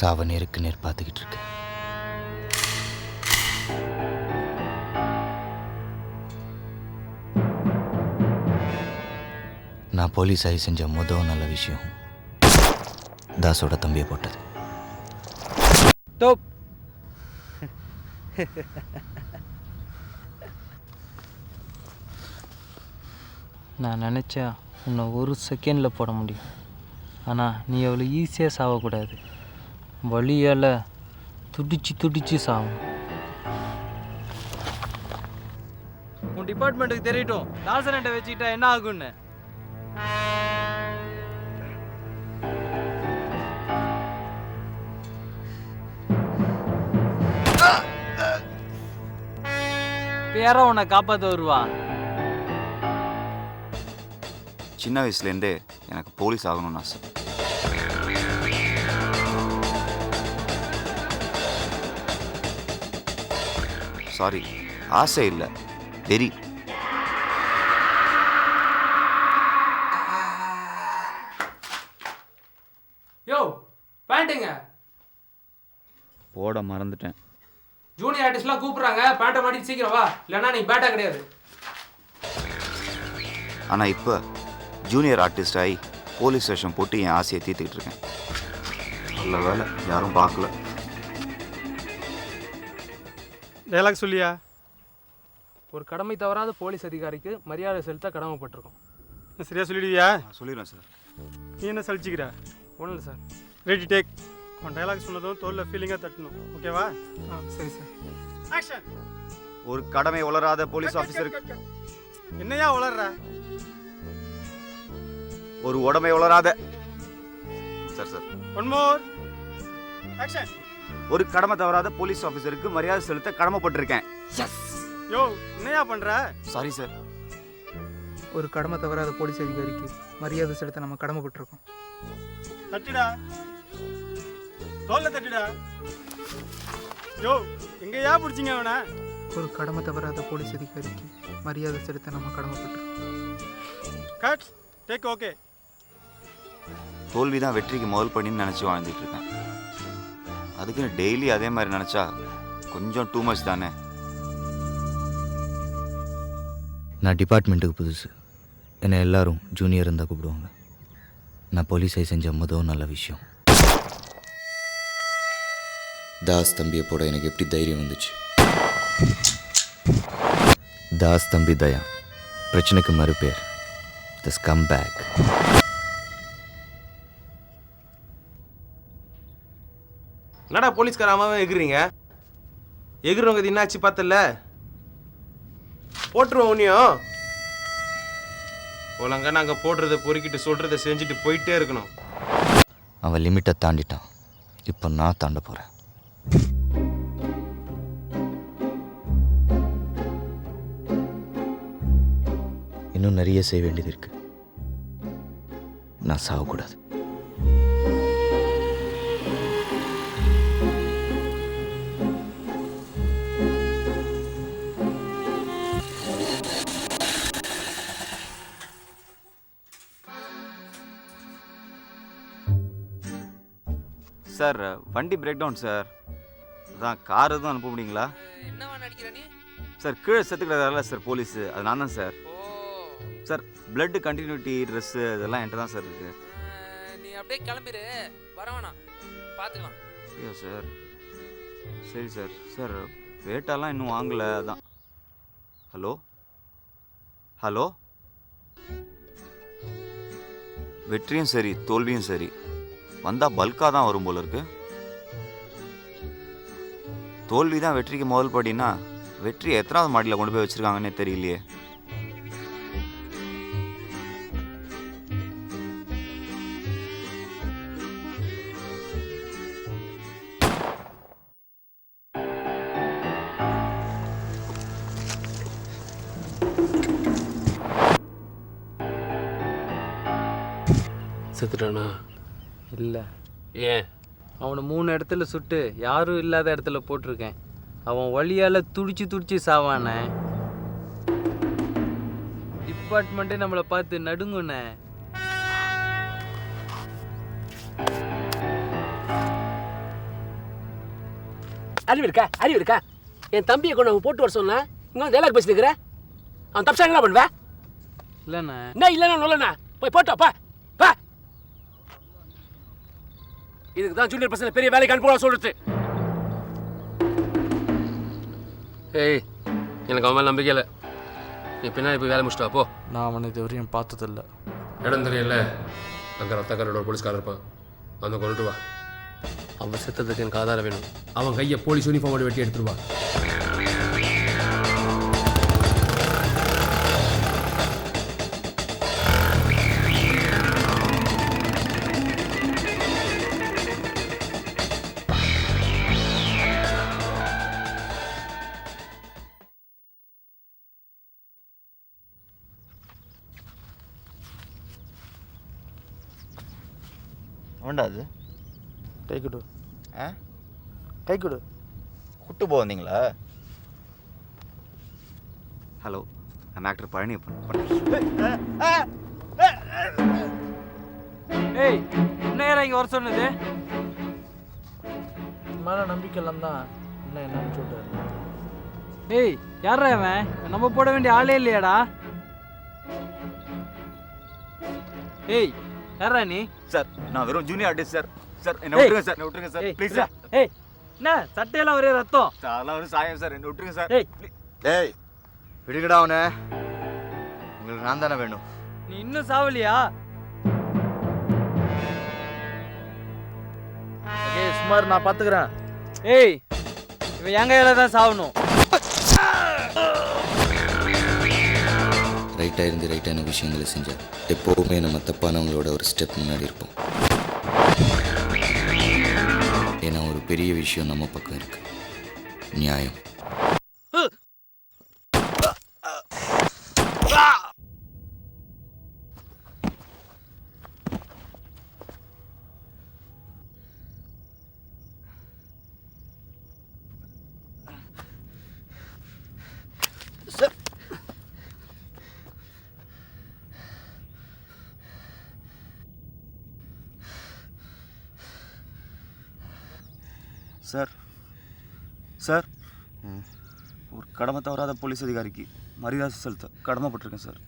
சாவ நேருக்கு நேர் பார்த்துக்கிட்டு இருக்கு. நான் போலீஸ் ஆகி செஞ்ச முதல் நல்ல விஷயம் தாஸோட தம்பியை போட்டது. டோப். நான் நினச்சா உன்னை ஒரு செகண்டில் போட முடியும். ஆனால் நீ அவ்வளோ ஈஸியாக சாகக்கூடாது. வழியால் துடிச்சு சாகும். உன் டிபார்ட்மெண்ட்டுக்கு தெரியட்டும் தாசனட்டை வச்சுக்கிட்டா என்ன ஆகும்னு. பேரா உன்னை காப்பாற்ற வருவா. சின்ன வயசுலேருந்தே எனக்கு போலீஸ் ஆகணும்னு ஆசை. சாரி, ஆசை இல்லை, வெறி. யோ பேண்ட்டுங்க போட மறந்துட்டேன். ஜூனியர் ஆர்டிஸ்ட்லாம் கூப்பிட்றாங்க, பேண்ட்டை மாட்டி சீக்கிரம் வா, இல்லைன்னா நீ பேட்டா கிடையாது. ஆனால் இப்போ ஜூனியர் ஆர்டிஸ்ட் ஆகி போலீஸ் ஸ்டேஷன் போட்டு என் ஆசையை தீர்த்துக்கிட்டு இருக்கேன். நல்ல வேலை யாரும் பார்க்கல. டைலாக் சொல்லியா? ஒரு கடமை தவறாத போலீஸ் அதிகாரிக்கு மரியாதை செலுத்த கடமைப்பட்டிருக்கோம். சரியா சொல்லிடுவியா? சொல்லிடுறேன் சார். நீ என்ன சலிச்சிக்கிற? ஒன்றும் இல்லை சார். Ready take. உன் டைலாக் சொன்னதும் தோல்ல ஃபீலிங்காக தட்டணும், ஓகேவா? சரி சார். ஆக்ஷன். ஒரு கடமை உளராத போலீஸ் ஆஃபீஸருக்கு என்னையா உளர்ற? ஒரு உடமை உளராத sir sir one more action. ஒரு கடமை தவறாத போலீஸ் ஆஃபீஸருக்கு மரியாதை செலுத்த கடமைப்பட்டிருக்கேன். யோ என்னையா பண்ற? Sorry sir. ஒரு கடமை தவறாத போலீஸ் அதிகாரிக்கு மரியாதை செலுத்த நம்ம கடமைப்பட்டிருக்கோம். தட்டிடா, தோல்ல தட்டிடா. யோ எங்கயா பிடிச்சிங்க அவனை? ஒரு கடமை தவறாத போலீஸ் அதிகாரிக்கு மரியாதை செலுத்த நம்ம கடமைப்பட்டிருக்கோம். Cut take. ஓகே. தோல்விதான் வெற்றிக்கு முதல் படின்னு நினச்சி வாழ்ந்துட்டு இருக்கேன். அதுக்குன்னு டெய்லி அதே மாதிரி நினச்சா கொஞ்சம் டூ மச் தானே. நான் டிபார்ட்மெண்ட்டுக்கு புதுசு. என்னை எல்லாரும் ஜூனியர் இருந்தால் கூப்பிடுவாங்க. நான் போலீஸை செஞ்ச முதல் நல்ல விஷயம் தாஸ் தம்பியை போட எனக்கு எப்படி தைரியம் வந்துச்சு. தாஸ் தம்பி தயா பிரச்சனைக்கு மறுபேர் தி ஸ்கம் பேக். என்னடா போலீஸ்காராமாவே எகுறீங்க? எகுறவங்க என்னாச்சு பார்த்தல? போட்டுருவோம் உன்னையும். ஒழுங்கா நாங்கள் போடுறத பொறுக்கிட்டு சொல்கிறத செஞ்சுட்டு போயிட்டே இருக்கணும். அவன் லிமிட்டை தாண்டிட்டான். இப்போ நான் தாண்ட போகிறேன். இன்னும் நிறைய செய்ய வேண்டியது இருக்கு. நான் சாகக்கூடாது. சார் வண்டி பிரேக் டவுன் சார். அதான் கார் எதுவும் அனுப்ப முடியுங்களா? என்னவா நடிக்கிற நீ? சார் கீழே செத்துக்கிறதால சார் போலீஸு, அது நான் தான் sir. Sir blood continuity dress இதெல்லாம் என்கிட்ட தான் சார் இருக்குது. நீ அப்படியே கிளம்பிடு, வரவேணாம், பார்த்துக்கலாம். ஐயோ சார், சரி சார். சார் வேட்டாலாம் இன்னும் வாங்கலை, அதான். Hello hello. வெற்றியும் சரி தோல்வியும் சரி வந்தால் பல்காக தான் வரும் போல இருக்கு. தோல்வி தான் வெற்றிக்கு முதல் படினா வெற்றி எத்தனாவது மாடியில் கொண்டு போய் வச்சுருக்காங்கன்னே தெரியலையே. செத்துட்டானா? இல்லை. ஏன்? அவனை 3 இடத்துல சுட்டு யாரும் இல்லாத இடத்துல போட்டிருக்கேன். அவன் வழியால் துடிச்சு துடிச்சு சாவானே. டிபார்ட்மெண்ட்டே நம்மளை பார்த்து நடுங்குண்ணே. அறிவு இருக்கா? என் தம்பியை கொண்டு அவங்க போட்டு வர சொன்னா இங்கே வந்து டைலாக் பேசிட்டு இருக்கிற. அவன் தப்பிச்சா என்ன பண்ணுவேன்? இல்லைண்ணே. என்ன இல்லைண்ணா நொல்லண்ணா போய் போட்டோப்பா பா. இதுக்கு தான் ஜூனியர் பசங்க பெரிய வேலைக்கு அனுப்புவா சொல்றது. ஏய், எனக்கு அவன் மேலே நம்பிக்கை இல்லை. நீ பின்னாடி போய் வேலை முடிச்சிட்டு வா போ. நான் அவனை இது வரையும் பார்த்ததில்ல. இடம் தெரியல, அங்கே ரத்தக்காரோட போலீஸ்காரர் இருப்பான், அந்த கொண்டுட்டு வா. அவன் செத்ததுக்கு எனக்கு ஆதாரம் வேணும். அவன் கையை போலீஸ் யூனிஃபார்மோட வெட்டி எடுத்துருவா. வேண்டா அது கை கொடு. ஆ கை கொடு. கூட்டு போக வந்தீங்களா? ஹலோ, நான் ஆக்டர் பழனியப்பன். ஏய், என்ன யாரா இங்கே வர சொன்னது? மேலே நம்பிக்கை இல்லாம தான் என்ன என்னன்னு சொல்கிறாரு. ஏய், யாரா அவன்? நம்ம போட வேண்டிய ஆளே இல்லையாடா? ஏய், யாரா நீ? சார், நான் வெறும் ஜூனியர் ஆர்டிஸ்ட் சார். சார், என்ன ஏய். விட்டுருங்க சார், என்ன விட்டுருங்க சார், ப்ளீஸ் சார். ஏய், என்ன சட்டையெல்லாம் ஒரே ரத்தம்? அதெல்லாம் ஒரு சாயம் சார், என்ன விட்டுருங்க சார். ஏய். ஏய், விடுங்கடா அவனை. உங்களுக்கு நான் தானே வேணும். நீ இன்னும் சாவலியா? ஏய் சுமார், நான் பார்த்துக்கிறேன். ஏய், இவன் என் கையில தான் சாவணும். ரைட்டாக இருந்து ரைட்டான விஷயங்களை செஞ்சால் எப்போவுமே நம்ம தப்பானவங்களோட ஒரு ஸ்டெப் முன்னாடி இருப்போம். ஏன்னா ஒரு பெரிய விஷயம் நம்ம பக்கம் இருக்கு, நியாயம். சார் சார் ஒரு கடமை தவறாத போலீஸ் அதிகாரிக்கு மரியாதை செலுத்த கடமைப்பட்டிருக்கேன் சார்.